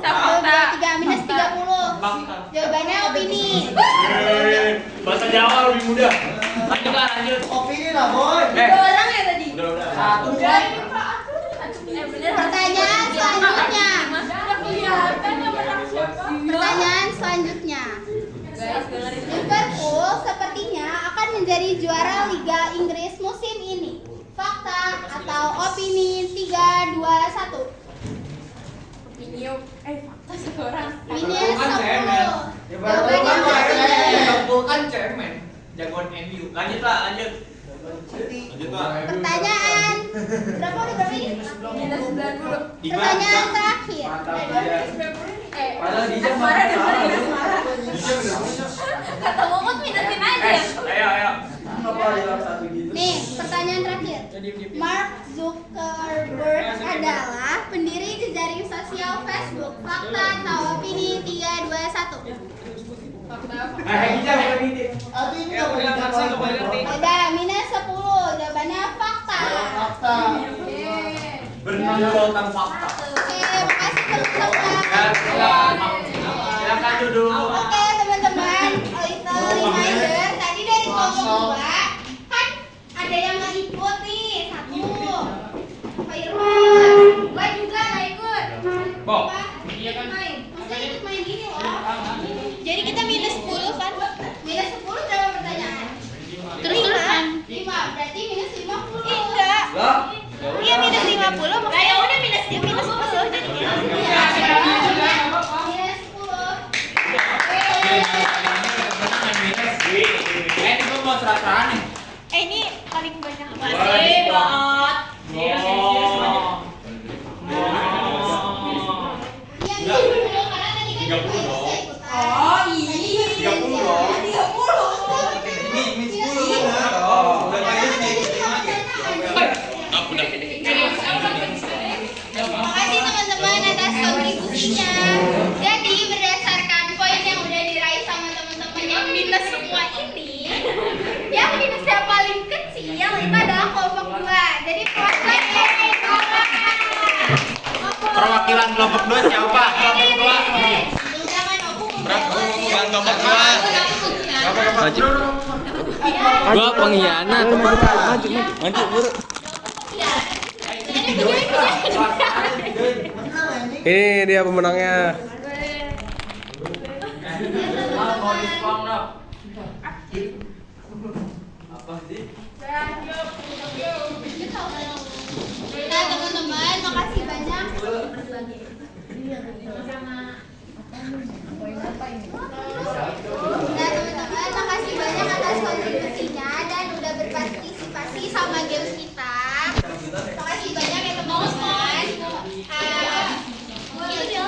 2, 3 minus 30. Jawabannya opini. Bahasa Jawa lebih mudah. Lanjut. Opini lah, boy. Orang ya tadi. Udah. Satu. Pertanyaan selanjutnya. Pertanyaan selanjutnya. Liverpool sepertinya akan menjadi juara Liga Inggris musim ini. Fakta atau opini? 3, 2, 1. Fakta satu orang. Opini 10. Ya baru Kan cemen. Jagoan MU. Lanjut. Lanjut, Pak. Pertanyaan berapa ini? Di Pertanyaan terakhir. Padahal Dija Kata Momot minusin aja. Ayo. Nih, pertanyaan terakhir. Mark Zuckerberg adalah pendiri jejaring sosial Facebook. Fakta atau opini? 3, 2, 1. Udah, minus 10. Jawabannya fakta. Berdasarkan fakta. Oke, makasih teman-teman. Silakan duduk. Oke, teman-teman. Little reminder, tadi dari kelompok 2 kan ada yang nggak ikut nih. 1. Pak Irwan. Gua juga nggak ikut. Bo. Iya kan? Maksudnya ikut main ini loh. Jadi kita minus 10 kan? Minus 10 berapa pertanyaan? Terus-terusan 5, berarti minus 50. Enggak. Iya minus 50. Makanya udah minus 10 jadi minus 10. Ini gua mau serah-serahan nih. Ini paling banyak Makasih banget. Iya, Iya, 30 karena tadi kan 30 kita dong. ikutan. Oh iya. 30 dong. 30. Ini 10 kan? Oh, udah kayak ini. Makasih teman-teman atas kontribusinya. Jadi berdasarkan poin yang udah diraih sama teman-teman yang minus semua ini, yang minus yang paling kecil itu adalah kelompok 2. Jadi Perwakilan kelompok 2 siapa? Gua pengkhianat. Maju buru. Ini dia pemenangnya. Nah teman-teman, makasih banyak. Nah teman-teman, makasih banyak atas kontribusinya dan udah berpartisipasi sama games kita. Makasih banyak ya teman-teman.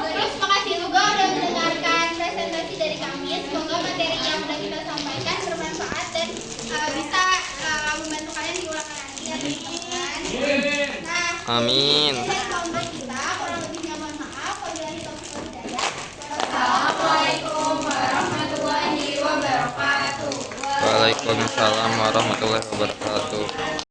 Terus makasih juga udah mendengarkan presentasi dari kami. Semoga materi yang udah kita sampaikan bermanfaat dan bisa membantu kalian di ulangan nanti ya teman-teman. Nah, Amin. sekian kelompok kita, kurang lebihnya mohon maaf. Wabillahi taufiq wal hidayah. Wassalamualaikum warahmatullahi wabarakatuh. Waalaikumsalam warahmatullahi wabarakatuh.